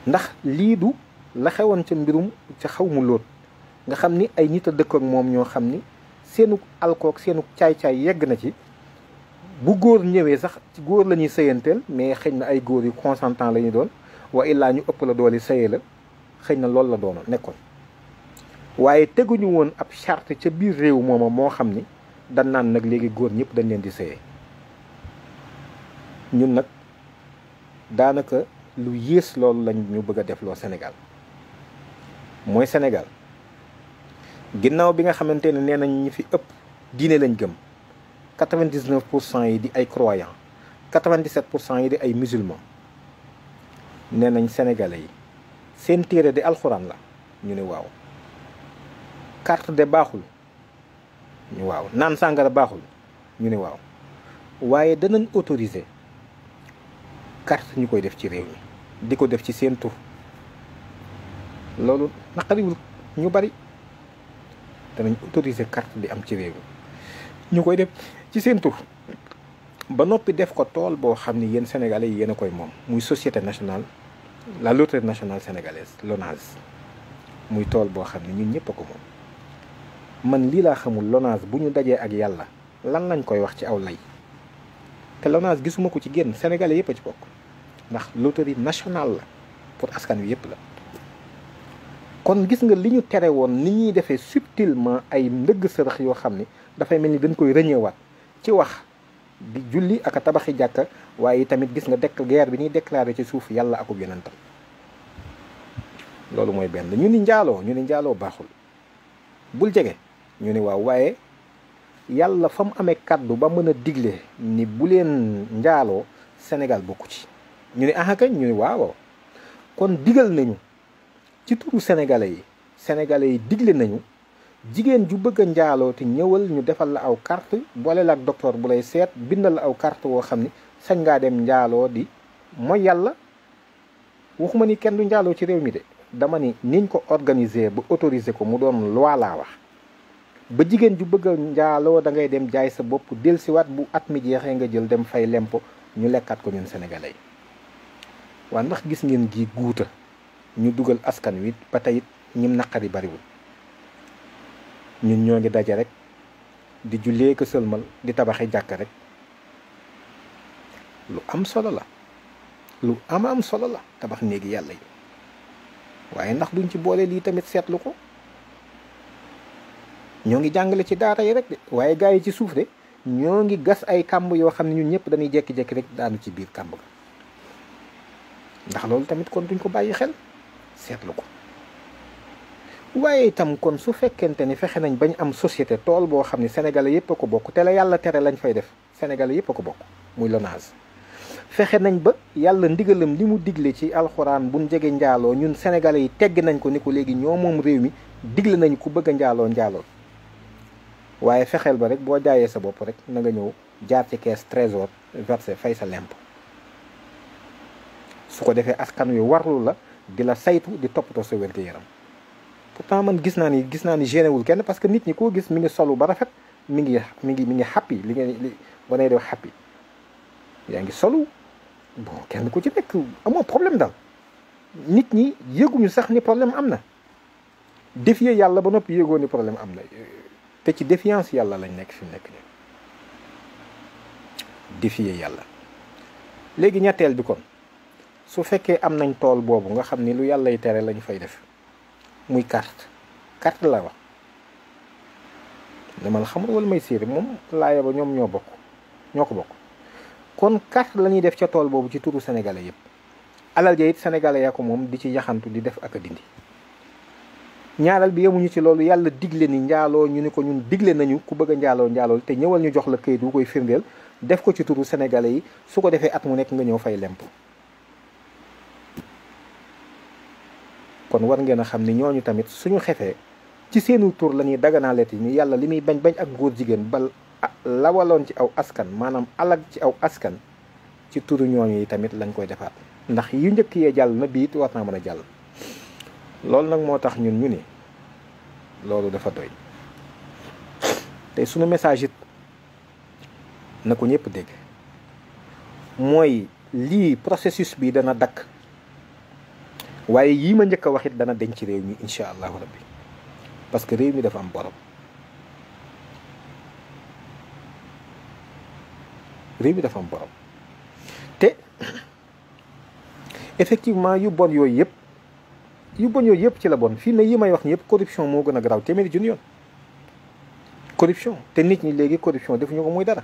ndax lii du la xewoon ca mbirum ca xaw mu lóot nga xam ni ay nit a dëkk ak moom ñoo xam ni seenu alkook seenu caay-caay yegg na ci bu góor ñëwee sax ci góor la ñuy sëyanteel mais xëy na ay góor yu consentant la ñu doon wa illaa ñu ëpp la doole sëye la xëy na loolu la doon nekkoon waaye teguñu woon ab charte ca biir réew mooma moo xam ni dañ naan nag léegi góor ñëpp dañ leen di sëye ñun nag daanaka lu yées loolu lañ ñu bëgg a def loo Sénégal mooy Sénégal ginnaaw bi nga xamante ne nee nañ ñi fi ëpp diine lañ gëm 99% yi di ay croyants 97% yi di ay musulmans nee nañ sénégalais yi seen téere de alxuraan la ñu ne waaw carte de baaxul ñu waaw naan sàngara baaxul ñu ne waaw waaye danañ autoriser carte ñu koy def ci réew mi di ko def ci seen tur loolu naqariwul ñu bari danañ autoriser carte di am ci réew mi ñu koy def ci seen tur ba noppi def ko tool boo xam ni yéen sénégalais yi yéen a koy moom muy société nationale la loterie nationale sénégalaise LONASE muy tool boo xam ne ñun ñëpp a ko moom man lii laa xamul LONASE bu ñu dajee ak yàlla lan lañ koy wax ci aw lay te LONASE gisuma ko ci génn sénégalais yëpp a ci bokk ndax loterie nationale la pour askan wi yëpp la kon gis nga li ñu tere woon ni ñuy defee subtilement ay ndëgg sërëx yoo xam ni dafay mel ni dañ koy rëñewaat ci wax di julli ak a tabaxi jàkka waaye tamit gis nga guerre bi ñuy déclaré ci suuf yàlla akub yonentam loolu mooy benn ñu ni njaaloo baaxul bul jege ñu ni waaw waaye yàlla fa mu amee kàddu ba mën a digle ni bu leen njaaloo Sénégal bokku ci ñu ni kañ ñu ni waaw kon digal nañu ci turu sénégalais yi digle nañu jigéen ju bëgg a njaaloo te ñëwal ñu defal la aw carte boole la ak docteur bu lay seet bindal la aw carte woo xam ni sañ ngaa dem njaaloo di mooy yàlla waxuma ni kenn du njaaloo ci réew mi de dama ni niñ ko organiser ba autoriser ko mu doon loi laa wax ba jigéen ju bëgg a njaaloo da ngay dem jaay sa bopp dellusiwaat bu at mi jeexee nga jël dem fay lempo ñu lekkaat ko ñun sénégalais yi waa ndax gis ngeen gi guuta ñu dugal askan wi ba tey ñim naqari bariwul ñun ñoo ngi daje rek di jullee ko sëlmal di tabaxi jàkk rek lu am solo la lu am solo la tabax néegi yàlla yi waaye ndax duñ ci boole lii tamit seetlu ko ñoo ngi jàngale ci daara yi rek de waaye gars yi ci suuf de ñoo ngi gas ay kàmb yoo xam ne ñun ñëpp dañuy jekki-jekki rek daanu ci biir kàmb ga ndax loolu tamit kon duñ ko bàyyi xel seetlu ko waaye itam kon su fekkente ni fexe nañ bañ am société tool boo xam ne sénégalais yëpp a ko bokk te la yàlla tere lañ fay def sénégalais yëpp a ko bokk muy LONASE fexe nañ ba yàlla ndigalam li mu digle ci alxuraan buñ jege njaaloo ñun sénégalais yi tegg nañ ko ni ko léegi ñoo moom réew mi digle nañ ku bëgg a njaaloo waaye fexeel ba rek boo jaayee sa bopp rek na nga ñëw jaar ci caisse trésor versé fay sa lemp su ko defee askan wi warlu la di la saytu di toppatoo sa wér-gu-yaram pourtant man gis naa ni gêné wul kenn parce que nit ñi koo gis mi ngi solu ba rafet mi ngi happy li ngeen ba nay def happy yaa ngi solu bon kenn ku ci nekk amoo problème daal nit ñi yëguñu sax ni problème am na défier yàlla ba noppi yëgoo ni problème am na te ci défiance yàlla lañ nekk fi mu nekk nii défier yàlla léegi ñetteel bi kon su fekkee am nañ tool boobu nga xam ni lu yàllay tere lañ fay def muy carte la wax dama la xamul wala may séeri moom laaya ba ñoom ñoo ko bokk kon carte la ñuy def ca tool boobu ci turu sénégalais yëpp alal ja it sénégalais yaa ko moom di ci yaxantu di def ak a dindi ñaareel bi yemuñu ci loolu yàlla digle ni njaaloo ñu ni ko ñun digle nañu ku bëgg a njaaloo te ñëwal ñu jox la këyit wu koy firndeel def ko ci turu sénégalais yi su ko defee at mu nekk nga ñëw fay lemp kon war ngeen a xam ni ñooñu tamit suñu xefee ci seenu tur la ñuy daganaaleet yi ni yàlla li muy bañ ak góor jigéen bal lawaloon ci aw askan maanaam alag ci aw askan ci turu ñooñu yi tamit lañ koy defaat ndax yu njëkk yee jàll na biit war naa mën a jàll loolu nag moo tax ñun ñu ni loolu dafa doy tey suñu message it na ko ñëpp dégg mooy lii processus bi dana dakk waaye yii ma njëkk a wax it dana denc ci réew mi incha allahu rabbi parce que réew mi dafa am borom. réew mi dafa am borom te effectivement yu bon yooyu yëpp ci la bon fii ne yi may wax ni yëpp corruption moo gën a garaaw téeméeri junni yoon corruption te nit ñi léegi corruption defuñu ko muy dara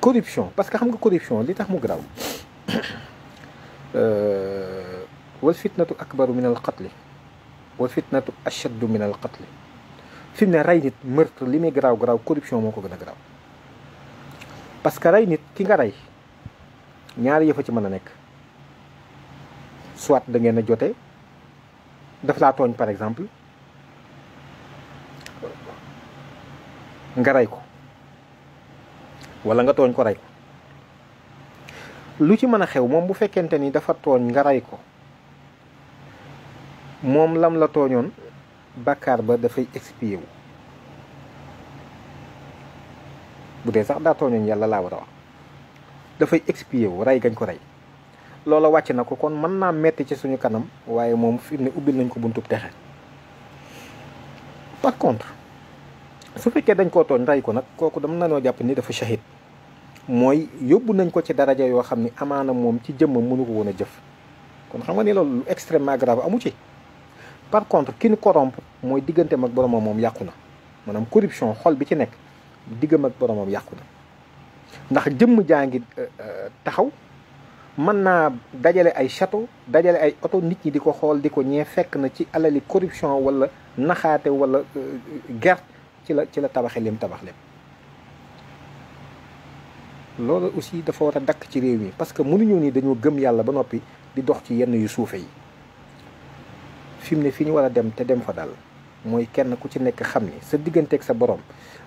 corruption parce que xam nga corruption li tax mu garaaw wal fitnatu akbaru min al qatli wal fitnatu ashaddu min al qatli fi mu ne rey nit meurtre li muy garaaw garaaw corruption moo ko gën a garaaw parce que rey nit ki nga rey ñaari yëfa ci mën a nekk soit da ngeen a jote daf laa tooñ par exemple nga rey ko wala nga tooñ ko rey ko lu ci mën a xew moom bu fekkente ni dafa tooñ nga rey ko moom lam la tooñoon bàkkaar ba dafay expier wu bu dee sax daa tooñoon yàlla laa war a wax dafay expier wu rey gañ ko rey loola wàcc na ko kon mën naa metti ci suñu kanam waaye moom fi ne ubbil nañ ko buntub texe par contre su fekkee dañ koo tooñ rey ko nag kooku dama nanoo jàpp ni dafa shahid mooy yóbbu nañ ko ci daraja yoo xam ni amaana moom ci jëmmam mënu ko woon a jëf kon xam nga ni loolu lu extrêmement grave amu ci. par contre ki ñu corrompre mooy digganteem ak boromam moom yàqu na maanaam corruption xol bi ci nekk diggam ak boromam yàqu na ndax jëmm jaa ngi taxaw mën naa dajale ay château dajale ay oto nit ñi di ko xool di ko ñee fekk na ci alali corruption wala naxaate wala gert ci la tabaxe lim tabax lim loolu aussi dafa war a dakk ci réew mi parce que mënuñu ni dañoo gëm yàlla ba noppi di dox ci yenn yu suufe yi fi mu ne fi ñu war a dem te dem fa daal mooy kenn ku ci nekk xam ni sa digganteeg sa borom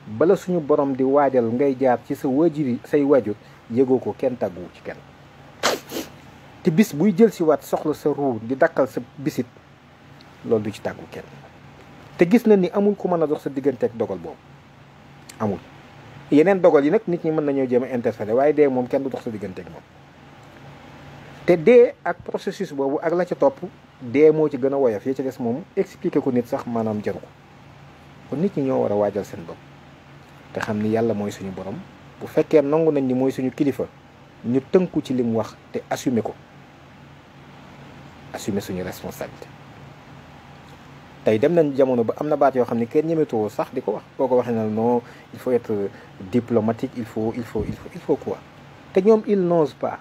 bala suñu borom di waajal ngay jaar ci sa waajur say waajur yëgoo ko kenn tàgguwu ci kenn te bis buy jël si waat soxla sa ruu di dakkal sa bisit loolu du ci tàggu kenn te gis na ni amul ku mën a dox sa digganteeg dogal boobu amul yeneen dogal yi nag nit ñi mën nañoo jéem a interférer waaye dee moom kenn du dox sa digganteeg moom te dee ak processus boobu ak la ca topp dee moo ci gën a woyof yi ci des moom expliquer ko nit sax maanaam jaru ko kon nit ñi ñoo war a waajal seen bopp te xam ni yàlla mooy suñu borom bu fekkee nangu nañ ni mooy suñu kilifa ñu tënku ci li mu wax te assumer ko assumer suñu responsabilité tey dem nañ jamono ba am na baat yoo xam ne kenn ñemetoo sax di ko wax boo ko waxee na non il faut être diplomatique il faut quoi te ñoom ils n'osent pas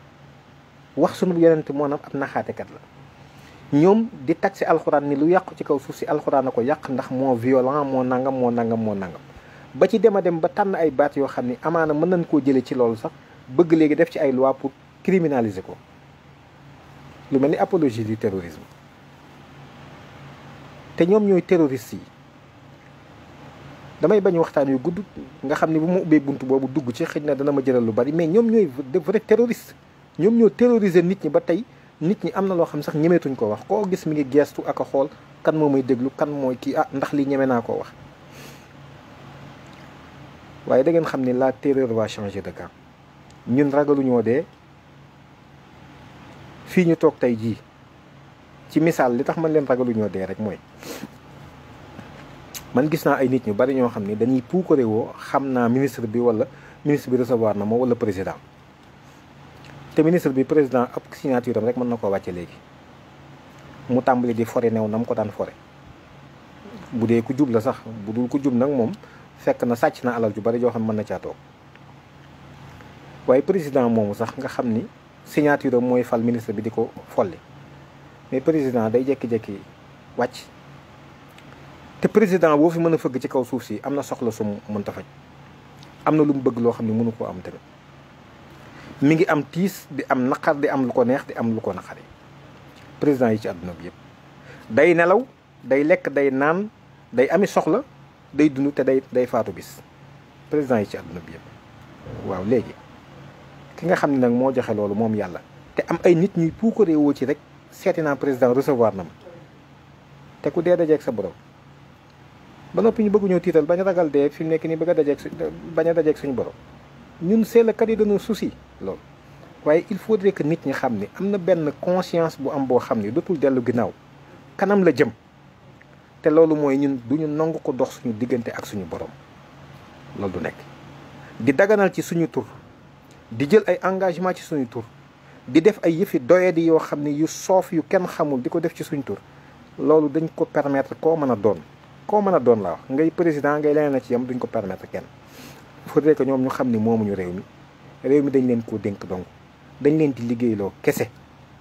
wax suñu yonent moo nam ab naxaatekat la ñoom di taxé alxuraan ni lu yàqu ci kaw suuf si alxuraan a ko yàq ndax moo violent moo nangam ba ci dem a dem ba tànn ay baat yoo xam ni amaana mën nañ koo jële ci loolu sax bëgg léegi def ci ay loi pour criminaliser ko lu mel ni apologie du terrorisme te ñoom ñooy terroristes yi damay bañ waxtaan yu gudd nga xam ni bu ma ubbee bunt boobu dugg ci xëy na dana ma jëral lu bari mais ñoom ñooy de vrai terroristes ñoom ñoo terroriser nit ñi ba tey nit ñi am na loo xam sax ñemeetuñ ko wax koo gis mi ngi geestu ak a xool kan moo may déglu kan mooy kii ndax lii ñeme naa koo wax waaye da ngeen xam ni la terreur va changer de camp ñun ragaluñoo dee fii ñu toog tey jii ci misaal li tax man leen ragaluñoo dee rek mooy man gis naa ay nit ñu bari ñoo xam ni dañuy puukare woo xam naa ministre bi wala ministre bi recevoir na ma wala président te ministre bi président ab signature am rek mën na koo wàcce léegi mu tàmbali di fore new na mu ko daan fore bu dee ku jub la sax bu dul ku jub nag moom fekk na sàcc na alal ju bari joo xam mën na caa toog waaye président moomu sax nga xam ni signature am mooy fal ministre bi di ko folli mais président day jékki-jékki wàcc te président boo fi mën a fëgg ci kaw suuf si am na soxla su mënta faj am na lu mu bëgg loo xam ne mënu koo am tamit mi ngi am tiis di am naqar di am lu ko neex di am lu ko naqari président yi ci àdduna bi yëpp day nelaw day lekk day naan day ami soxla day dund te day faatu bis président yi ci àdduna bi yëpp waaw léegi ki nga xam ne nag moo joxe loolu moom yàlla te am ay nit ñuy puukaree woo ci rek seeti naa président recevoir na ma te ku dee dajeeg sa borom ba noppi ñu bëgg ñoo tiital bañ a ragal dee fi mu nekk nii bëgg a dajeeg bañ a dajeeg suñu borom ñun c'est le cadet de nos soucis loolu waaye il faudrait que nit ñi xam ni am na benn conscience bu am boo xam ni dootul dellu ginnaaw kanam la jëm te loolu mooy ñun duñu nangu ko dox suñu diggante ak suñu borom. loolu du nekk di daganal ci suñu tur di jël ay engagement ci suñu tur di def ay yëfi doyadi yoo xam ni yu soof yu kenn xamul di ko def ci suñu tur loolu dañ ko permettre koo mën a doon laa wax ngay président ngay leneen a ci yam duñ ko permettre kenn. il faudrait que ñoom ñu xam ni moomuñu réew mi dañ leen koo dénk donc dañ leen di liggéeyloo kese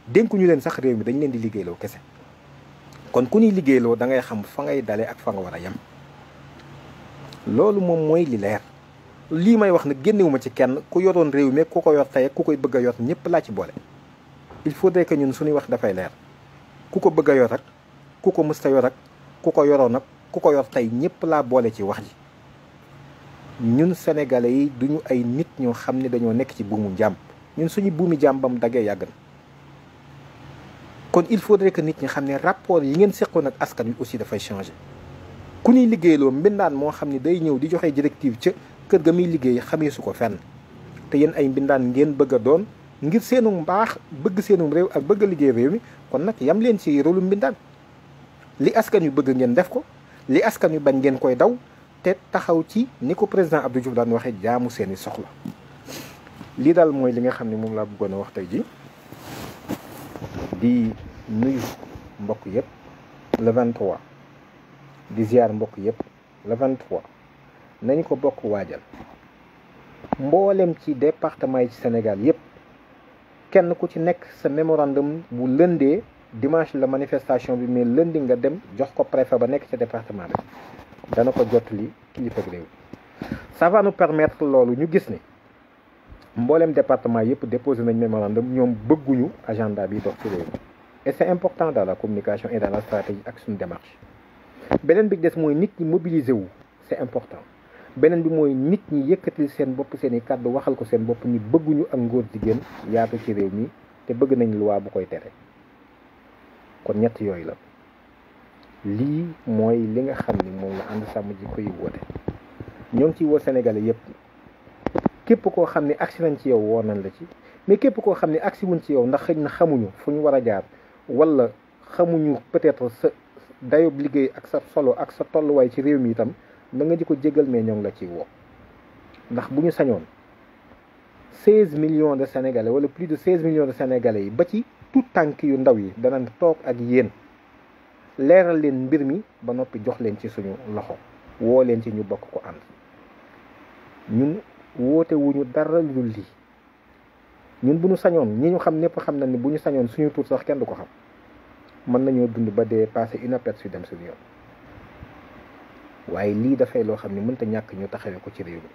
dénkuñu leen sax réew mi dañ leen di liggéeyloo kese kon ku ñuy liggéeyloo da ngay xam fa ngay dale ak fa nga war a yem. loolu moom mooy li leer lii may wax nag génnewuma ci kenn ku yoroon réew mi ku ko yor tey ku koy bëgg a yor ñëpp laa ci boole. il faudrait que ñun suñuy wax dafay leer ku ko bëgg a yor ak ku ko mësta yor ak ku ko yoroon ak ku ko yor tey ñëpp laa boole ci wax ji. ñun sénégalais yi duñu ay nit ñoo xam ne dañoo nekk ci buumu jàmm ñun suñu buumi jàmm bam daggee yàgg na. kon il faudrait que nit ñi xam ne rapport yi ngeen seqoon ak askan wi aussi dafay changer. ku ñuy liggéeyloo mbindaan moo xam ne day ñëw di joxe directive ca kër ga muy liggéey xamee su ko fenn te yéen ay mbindaan ngeen bëgg a doon ngir seenu mbaax bëgg seenum réew ak bëgg a liggéey réew mi kon nag yam leen ci rôlu mbindaan li askan wi bëgg ngeen def ko li askan wi bañ ngeen koy daw te taxaw ci ni ko président Abdou Diouf daan waxee jaamu seeni soxla. lii daal mooy li nga xam ne moom laa bëggoon a wax tey ji di nuyu mbokk yëpp le 23 di ziar mbokk yëpp le 23 nañu ko bokk waajal mboolem ci département yi ci Sénégal yëpp kenn ku ci nekk sa mémorandum bu lëndee dimanche la manifestation bi mais lundi nga dem jox ko préfet ba nekk ca département bi dana ko jottali kilifa réew. ça va nous permettre loolu ñu gis ni mboolem département yëpp déposé nañ mémorandum ñoom bëgguñu agenda bi dox ci réew mi et c'est important dans la communication et dans la stratégie ak suñu démarche. beneen bi des mooy nit ñi mobiliser wu c'est important beneen bi mooy nit ñi yëkkatil seen bopp seen i kàddu waxal ko seen bopp ni bëgguñu ak ngóor jigéen yaatu ci réew mi te bëgg nañ loi bu koy tere. kon ñett yooyu la lii mooy li nga xam ni moom la ànd sàmm jikko yi woote ñoo ngi ciy woo Sénégalais yëpp képp koo xam ne agsi nañ ci yow woo nañ la ci mais képp koo xam ne agsi wuñ ci yow ndax xëy na xamuñu fu ñu war a jaar wala xamuñu peut-être sa dayob liggéey ak sa solo ak sa tolluwaay ci réew mi itam na nga di ko jégal mais ñoo ngi la ciy woo ndax bu ñu sañoon 16 millions de Sénégalais wala plus de 16 millions de Sénégalais yi ba ci tout tànk yu ndaw yi danañ toog ak yéen leeral leen mbir mi ba noppi jox leen ci suñu loxo woo leen ci ñu bokk ko ànd ñun woote wuñu dara lu dul lii ñun bu ñu sañoon ñi ñu xam ñëpp xam na ni bu ñu sañoon suñu tur sax kenn du ko xam mën nañoo dund ba dee passé inaperçu dem suñu yoon waaye lii dafay loo xam ne mënta ñàkk ñu taxawee ko ci réew mi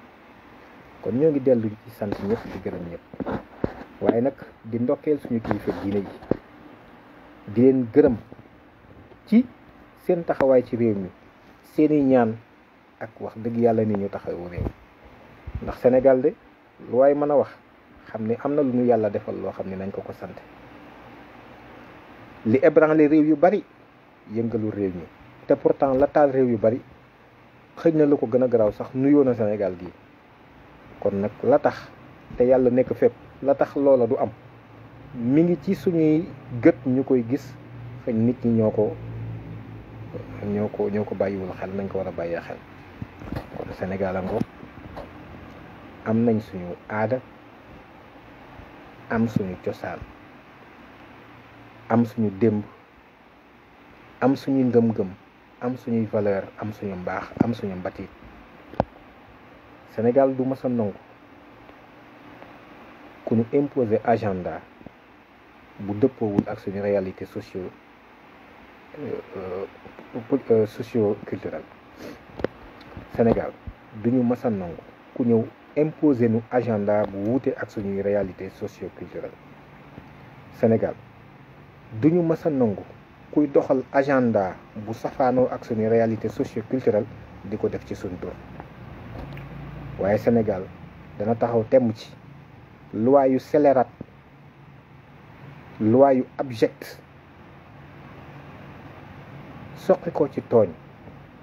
kon ñoo ngi dellu ci sant ñëpp di gërëm ñëpp waaye nag di ndokkeel suñu kilifa diine yi di leen gërëm ci seen taxawaay ci réew mi seeni ñaan ak wax dëgg yàlla ni ñu taxawu réew ndax Sénégal de lu waay mën a wax xam ne am na lu ñu yàlla defal loo xam ne nañ ko ko sant li ébranlé réew yu bari yëngalu réew mi te pourtant la taal réew yu bari xëj na lu ko gën a garaaw sax nuyoo na Sénégal gii kon nag la tax te yàlla nekk fépp la tax loola du am mi ngi ci suñuy gët ñu koy gis xëy nit ñi ñoo ko bàyyiwul xel nañ ko war a bàyyee xel kon Sénégal ango am nañ suñu aada am suñu cosaan am suñu démb am suñu ngëm-ngëm am suñuy valeur am suñu mbaax am suñu mbatit Sénégal du mës a nangu ku ñu imposer agenda bu dëppoowul ak suñu réalité socio-culturelle Sénégal du ñu mës a nangu ku ñëw imposer nu agenda bu wuute ak suñuy réalité socio-culturelle Sénégal du ñu mës a nangu kuy doxal agenda bu safaanoo ak suñu réalité socio-culturelle di ko def ci suñu tur waaye Sénégal dana taxaw temm ci loi yu scélérate loi yu abject soqi ko ci tooñ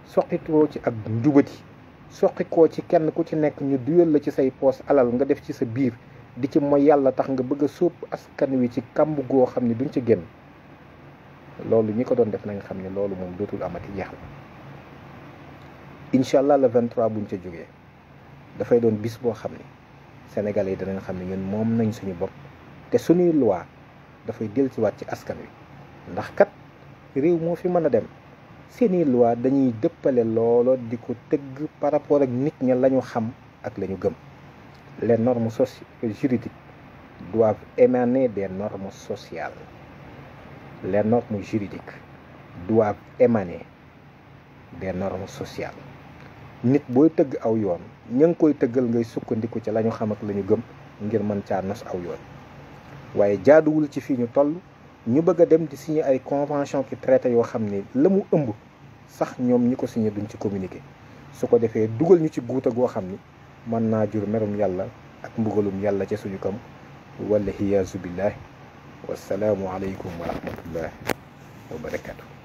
soqi ko ci ak njubati soqi ko ci kenn ku ci nekk ñu duyal la ci say poos alal nga def ci sa biir di ci mooy yàlla tax nga bëgg a sóob askan wi ci kàmb goo xam ne duñ ci génn loolu ñi ko doon def nañ xam ne loolu moom dootul amati jeex na incha allah le 23 buñ ca jógee dafay doon bis boo xam ne sénégalais yi danañ xam ne ñun moom nañ suñu bopp te suñuy loi dafay dellusiwaat ci askan wi ndax kat réew moo fi mën a dem seeni loi dañuy dëppale loolo di ko tëgg par rapport ak nit ña la ñu xam ak la ñu gëm les normes juridiques doivent émaner des normes sociales les normes juridiques doivent émaner des normes sociales nit booy tëgg aw yoon ña ngi koy tëggal ngay sukkandiku ci la ñu xam ak la ñu gëm ngir mën caa nos aw yoon waaye jaaduwul ci fii ñu toll ñu bëgg a dem di signer ay convention ki traité yoo xam ne la mu ëmb sax ñoom ñi ko signé duñ ci communiqué su ko defee dugal ñu ci guuta goo xam ni mën naa jur merum yàlla ak mbugalum yàlla ca suñu kam wala hiyaasu billahi wasalaamu aleykum wa rahmatullahi wa barakatu